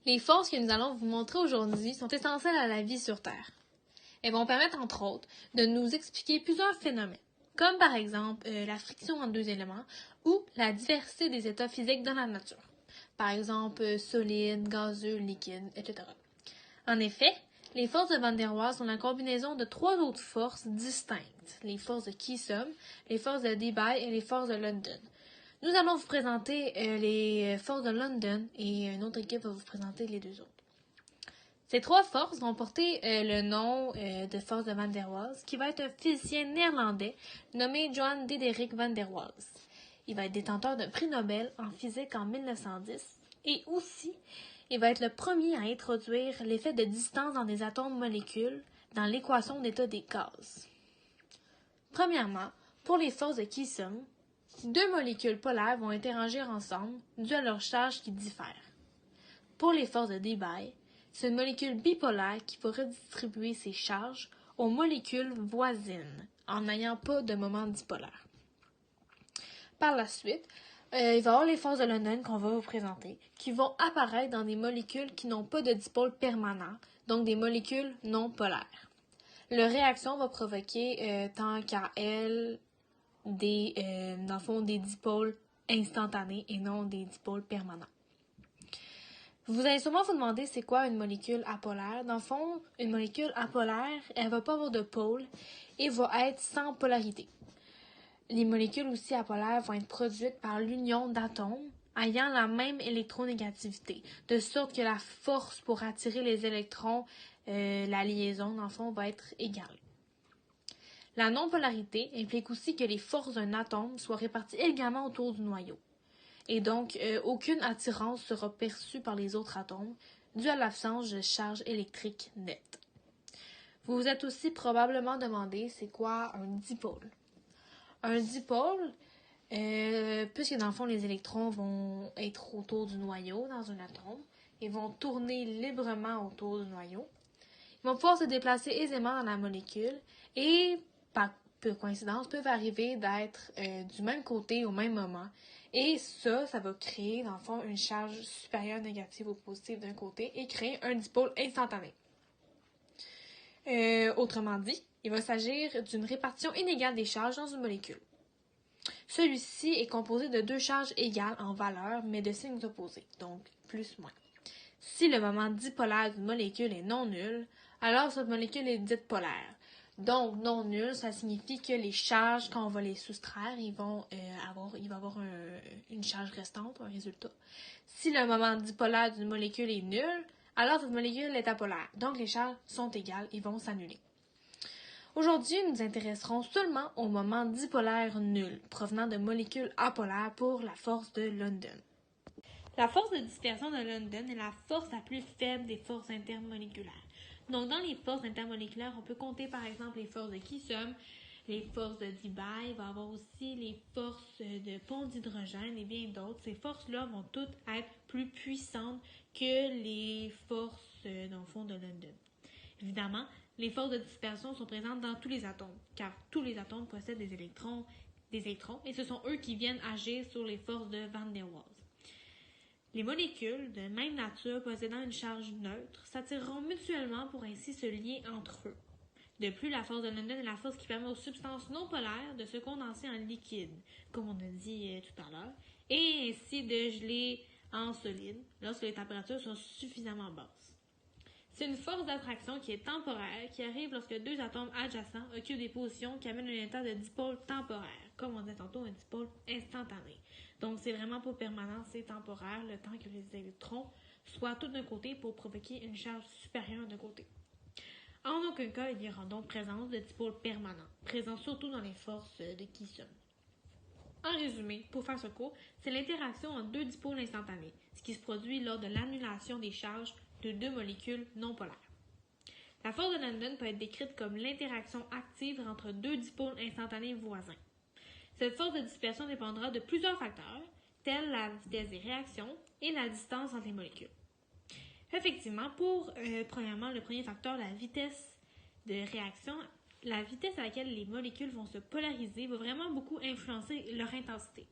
Les forces que nous allons vous montrer aujourd'hui sont essentielles à la vie sur Terre. Elles vont permettre, entre autres, de nous expliquer plusieurs phénomènes, comme par exemple la friction entre deux éléments ou la diversité des états physiques dans la nature. Par exemple, solide, gazeux, liquide, etc. En effet, les forces de Van der Waals sont la combinaison de trois autres forces distinctes, les forces de Keesom, les forces de Debye et les forces de London. Nous allons vous présenter les forces de London et une autre équipe va vous présenter les deux autres. Ces trois forces vont porter le nom de force de Van der Waals, qui va être un physicien néerlandais nommé Johan Diederik van der Waals. Il va être détenteur d'un prix Nobel en physique en 1910 et aussi, il va être le premier à introduire l'effet de distance dans des atomes-molécules dans l'équation d'état des gaz. Premièrement, pour les forces de Keesom, si deux molécules polaires vont interagir ensemble dû à leur charge qui diffère. Pour les forces de Debye, c'est une molécule bipolaire qui va redistribuer ses charges aux molécules voisines en n'ayant pas de moment dipolaire. Par la suite, il va y avoir les forces de London qu'on va vous présenter, qui vont apparaître dans des molécules qui n'ont pas de dipôle permanent, donc des molécules non polaires. Leur réaction va provoquer, tant qu'à elle, des dipôles instantanés et non des dipôles permanents. Vous allez sûrement vous demander c'est quoi une molécule apolaire. Dans le fond, une molécule apolaire, elle va pas avoir de pôle et va être sans polarité. Les molécules aussi apolaires vont être produites par l'union d'atomes ayant la même électronégativité, de sorte que la force pour attirer les électrons, la liaison, dans le fond, va être égale. La non-polarité implique aussi que les forces d'un atome soient réparties également autour du noyau. Et donc, aucune attirance sera perçue par les autres atomes due à l'absence de charge électrique nette. Vous vous êtes aussi probablement demandé c'est quoi un dipôle. Un dipôle, puisque dans le fond les électrons vont être autour du noyau dans un atome et vont tourner librement autour du noyau, ils vont pouvoir se déplacer aisément dans la molécule et, par coïncidence, peuvent arriver d'être du même côté au même moment. Et ça va créer, dans le fond, une charge supérieure négative ou positive d'un côté et créer un dipôle instantané. Autrement dit, il va s'agir d'une répartition inégale des charges dans une molécule. Celui-ci est composé de deux charges égales en valeur, mais de signes opposés, donc plus-moins. Si le moment dipolaire d'une molécule est non nul, alors cette molécule est dite polaire. Donc, non nul, ça signifie que les charges, quand on va les soustraire, il va avoir une charge restante, un résultat. Si le moment dipolaire d'une molécule est nul, alors cette molécule est apolaire. Donc, les charges sont égales et vont s'annuler. Aujourd'hui, nous nous intéresserons seulement au moment dipolaire nul, provenant de molécules apolaires pour la force de London. La force de dispersion de London est la force la plus faible des forces intermoléculaires. Donc, dans les forces intermoléculaires, on peut compter par exemple les forces de Keesom, les forces de Debye, il va y avoir aussi les forces de pont d'hydrogène et bien d'autres. Ces forces-là vont toutes être plus puissantes que les forces, dans le fond, de London. Évidemment, les forces de dispersion sont présentes dans tous les atomes, car tous les atomes possèdent des électrons, et ce sont eux qui viennent agir sur les forces de Van der Waals. Les molécules de même nature possédant une charge neutre s'attireront mutuellement pour ainsi se lier entre eux. De plus, la force de London est la force qui permet aux substances non polaires de se condenser en liquide, comme on a dit tout à l'heure, et ainsi de geler en solide lorsque les températures sont suffisamment basses. C'est une force d'attraction qui est temporaire, qui arrive lorsque deux atomes adjacents occupent des positions qui amènent un état de dipôle temporaire, comme on disait tantôt, un dipôle instantané. Donc, c'est vraiment pas permanent, c'est temporaire, le temps que les électrons soient tous d'un côté pour provoquer une charge supérieure d'un côté. En aucun cas, il y aura donc présence de dipôle permanent, présent surtout dans les forces de Keesom. En résumé, pour faire ce cours, c'est l'interaction entre deux dipôles instantanés, ce qui se produit lors de l'annulation des charges de deux molécules non polaires. La force de London peut être décrite comme l'interaction active entre deux dipôles instantanés voisins. Cette force de dispersion dépendra de plusieurs facteurs, tels la vitesse des réactions et la distance entre les molécules. Effectivement, premièrement, le premier facteur, la vitesse de réaction, la vitesse à laquelle les molécules vont se polariser va vraiment beaucoup influencer leur intensité.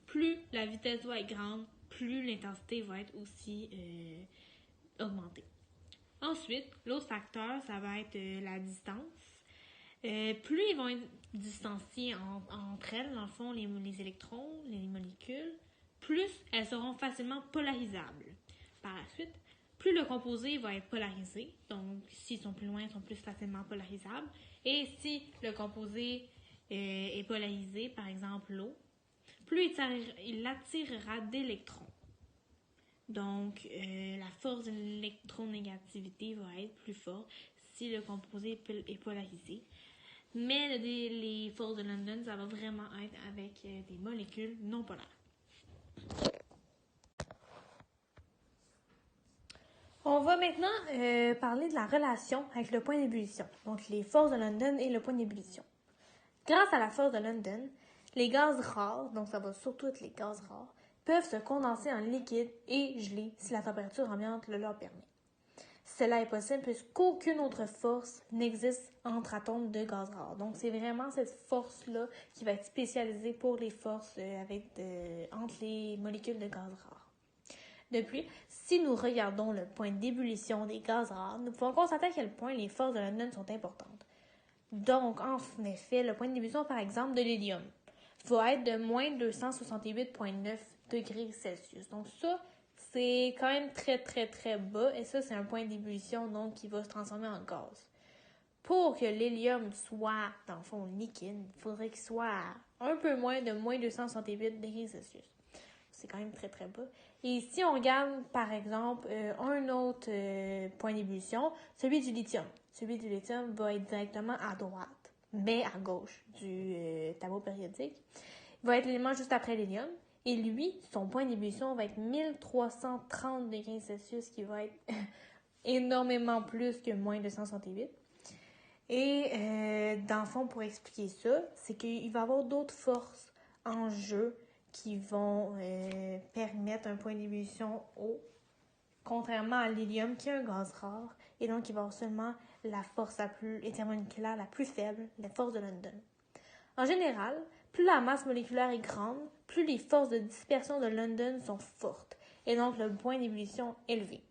Plus la vitesse doit être grande, plus l'intensité va être aussi augmenter. Ensuite, l'autre facteur, ça va être la distance. Plus ils vont être distanciés entre elles, dans le fond, les électrons, les molécules, plus elles seront facilement polarisables. Par la suite, plus le composé va être polarisé, donc s'ils sont plus loin, ils sont plus facilement polarisables. Et si le composé est polarisé, par exemple l'eau, plus il attirera d'électrons. Donc, la force de l'électronégativité va être plus forte si le composé est polarisé. Mais les forces de London, ça va vraiment être avec des molécules non polaires. On va maintenant parler de la relation avec le point d'ébullition, donc les forces de London et le point d'ébullition. Grâce à la force de London, les gaz rares, donc ça va surtout être les gaz rares, peuvent se condenser en liquide et geler si la température ambiante le leur permet. Cela est possible puisqu'aucune autre force n'existe entre atomes de gaz rares. Donc, c'est vraiment cette force-là qui va être spécialisée pour les forces entre les molécules de gaz rares. De plus, si nous regardons le point d'ébullition des gaz rares, nous pouvons constater à quel point les forces de London sont importantes. Donc, en effet, le point d'ébullition, par exemple, de l'hélium va être de moins 268,9 degrés Celsius. Donc ça, c'est quand même très, très, très bas. Et ça, c'est un point d'ébullition, donc, qui va se transformer en gaz. Pour que l'hélium soit, dans le fond, liquide, il faudrait qu'il soit à un peu moins de moins 268 degrés Celsius. C'est quand même très, très bas. Et si on regarde, par exemple, un autre point d'ébullition, celui du lithium. Celui du lithium va être directement à droite, mais à gauche du tableau périodique. Il va être l'élément juste après l'hélium. Et lui, son point d'ébullition va être 1330 degrés Celsius, qui va être énormément plus que moins 268. Et dans le fond, pour expliquer ça, c'est qu'il va y avoir d'autres forces en jeu qui vont permettre un point d'ébullition haut, contrairement à l'hélium qui est un gaz rare, et donc il va avoir seulement la force intermoléculaire la plus faible, la force de London. En général, plus la masse moléculaire est grande, plus les forces de dispersion de London sont fortes, et donc le point d'ébullition élevé.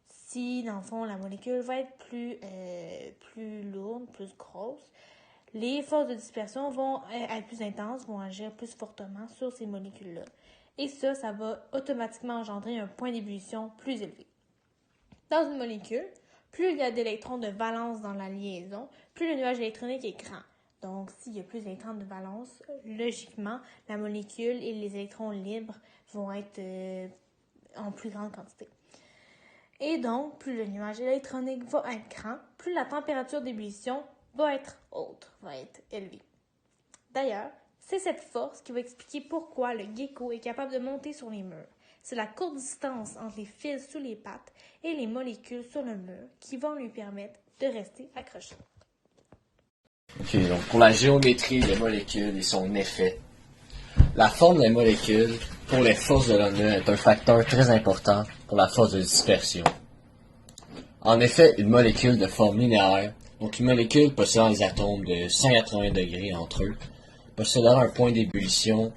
Si, dans le fond, la molécule va être plus lourde, plus grosse, les forces de dispersion vont être plus intenses, vont agir plus fortement sur ces molécules-là. Et ça va automatiquement engendrer un point d'ébullition plus élevé. Dans une molécule, plus il y a d'électrons de valence dans la liaison, plus le nuage électronique est grand. Donc, s'il y a plus d'électrons de valence, logiquement, la molécule et les électrons libres vont être en plus grande quantité. Et donc, plus le nuage électronique va être grand, plus la température d'ébullition va être haute, va être élevée. D'ailleurs, c'est cette force qui va expliquer pourquoi le gecko est capable de monter sur les murs. C'est la courte distance entre les fils sous les pattes et les molécules sur le mur qui vont lui permettre de rester accroché. Ok, donc pour la géométrie des molécules et son effet, la forme des molécules pour les forces de London est un facteur très important pour la force de dispersion. En effet, une molécule de forme linéaire, donc une molécule possédant des atomes de 180 degrés entre eux, possédera un point d'ébullition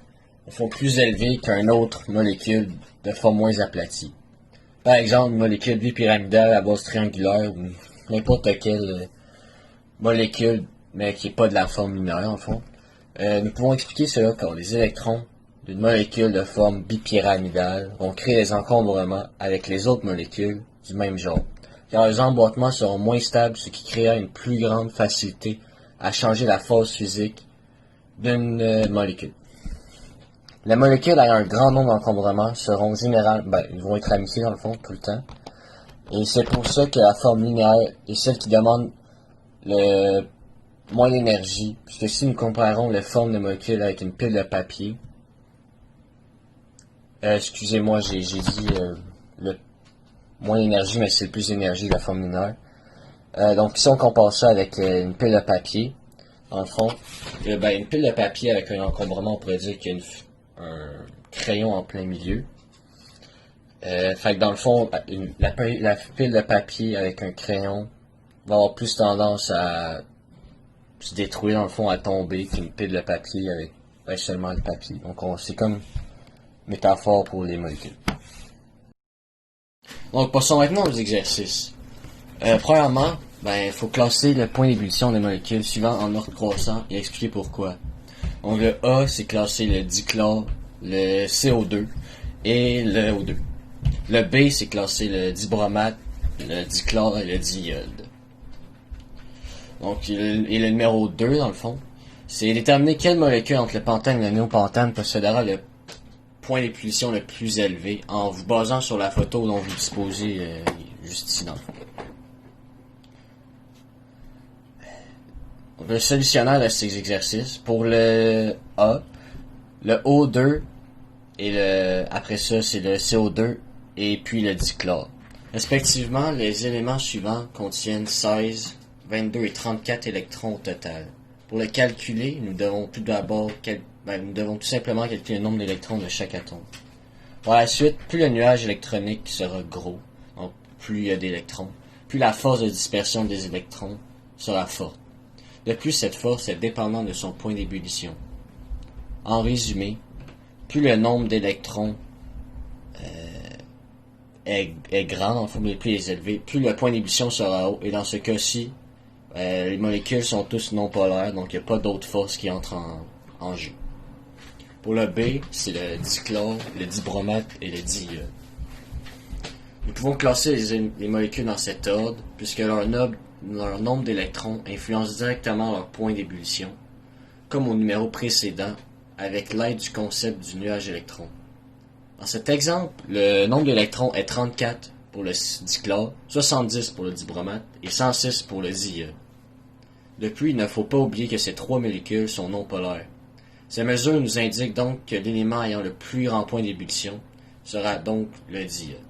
au fond plus élevé qu'une autre molécule de forme moins aplatie. Par exemple, une molécule bipyramidale à base triangulaire ou n'importe quelle molécule, mais qui n'est pas de la forme linéaire en fond. Nous pouvons expliquer cela car les électrons d'une molécule de forme bipyramidale vont créer des encombrements avec les autres molécules du même genre, car les emboîtements seront moins stables, ce qui créera une plus grande facilité à changer la force physique d'une molécule. Les molécules ayant un grand nombre d'encombrements seront ils vont être ramifiées dans le fond tout le temps, et c'est pour ça que la forme linéaire est celle qui demande le moins d'énergie, puisque si nous comparons les formes de molécules avec une pile de papier, excusez-moi, j'ai dit le moins d'énergie, mais c'est le plus d'énergie de la forme linéaire. Donc si on compare ça avec une pile de papier, en fond, une pile de papier avec un encombrement, on pourrait dire qu'il y a un crayon en plein milieu. Fait que dans le fond, la pile de papier avec un crayon va avoir plus tendance à se détruire, dans le fond, à tomber qu'une pile de papier avec seulement le papier. Donc c'est comme métaphore pour les molécules. Donc, passons maintenant aux exercices. Premièrement, il faut classer le point d'ébullition des molécules suivant en ordre croissant et expliquer pourquoi. Donc, le A, c'est classer le dichlore, le CO2 et le O2. Le B, c'est classer le dibromate, le dichlore et le diiode. Donc, et le numéro 2, dans le fond, c'est déterminer quelle molécule entre le pentane et le néopentane possédera le point d'ébullition le plus élevé en vous basant sur la photo dont vous disposez juste ici dans le fond. Donc, le solutionnaire de ces exercices, pour le A, le O2 et après ça c'est le CO2 et puis le dichlore. Respectivement, les éléments suivants contiennent 16, 22 et 34 électrons au total. Pour le calculer, nous devons tout d'abord nous devons tout simplement calculer le nombre d'électrons de chaque atome. Par la suite, plus le nuage électronique sera gros, donc plus il y a d'électrons, plus la force de dispersion des électrons sera forte. De plus, cette force est dépendante de son point d'ébullition. En résumé, plus le nombre d'électrons est grand, dans le fond, mais plus il est élevé, plus le point d'ébullition sera haut, et dans ce cas-ci, les molécules sont tous non polaires, donc il n'y a pas d'autres forces qui entrent en jeu. Pour le B, c'est le dichlore, le dibromate et le diiode. Nous pouvons classer les molécules dans cet ordre, puisque leur nombre d'électrons influence directement leur point d'ébullition, comme au numéro précédent, avec l'aide du concept du nuage électron. Dans cet exemple, le nombre d'électrons est 34 pour le dichlore, 70 pour le dibromate et 106 pour le diiode. Depuis, il ne faut pas oublier que ces trois molécules sont non polaires. Ces mesures nous indiquent donc que l'élément ayant le plus grand point d'ébullition sera donc le diiode.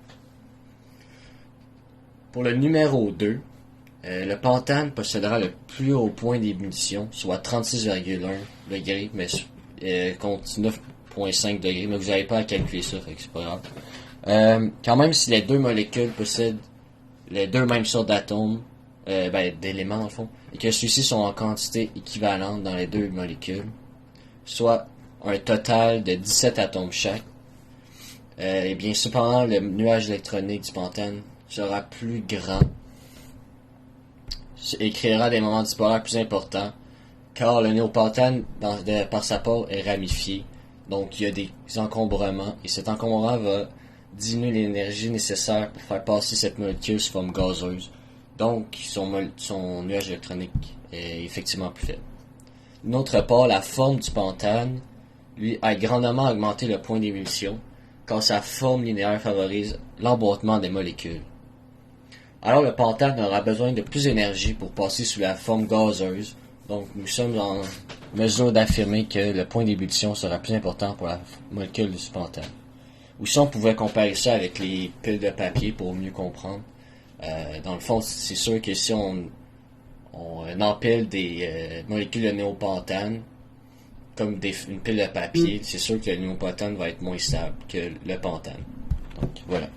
Pour le numéro 2, le pentane possédera le plus haut point d'ébullition, soit 36,1 degrés, mais contre 9,5 degrés, mais vous n'avez pas à calculer ça, fait que c'est pas grave. Quand même, si les deux molécules possèdent les deux mêmes sortes d'atomes, d'éléments dans le fond, et que ceux-ci sont en quantité équivalente dans les deux molécules, soit un total de 17 atomes chaque, et bien cependant le nuage électronique du pentane sera plus grand et créera des moments dipolaires plus importants, car le néopentane par sa part est ramifié, donc il y a des encombrements, et cet encombrement va diminuer l'énergie nécessaire pour faire passer cette molécule sous forme gazeuse, donc son nuage électronique est effectivement plus faible. D'autre part, la forme du pentane, lui, a grandement augmenté le point d'ébullition, car sa forme linéaire favorise l'emboîtement des molécules. Alors le pentane aura besoin de plus d'énergie pour passer sous la forme gazeuse, donc nous sommes en mesure d'affirmer que le point d'ébullition sera plus important pour la molécule du pentane. Ou si on pouvait comparer ça avec les piles de papier pour mieux comprendre, dans le fond, c'est sûr que si on empile des molécules de néopentane comme une pile de papier, c'est sûr que le néopentane va être moins stable que le pentane. Donc voilà.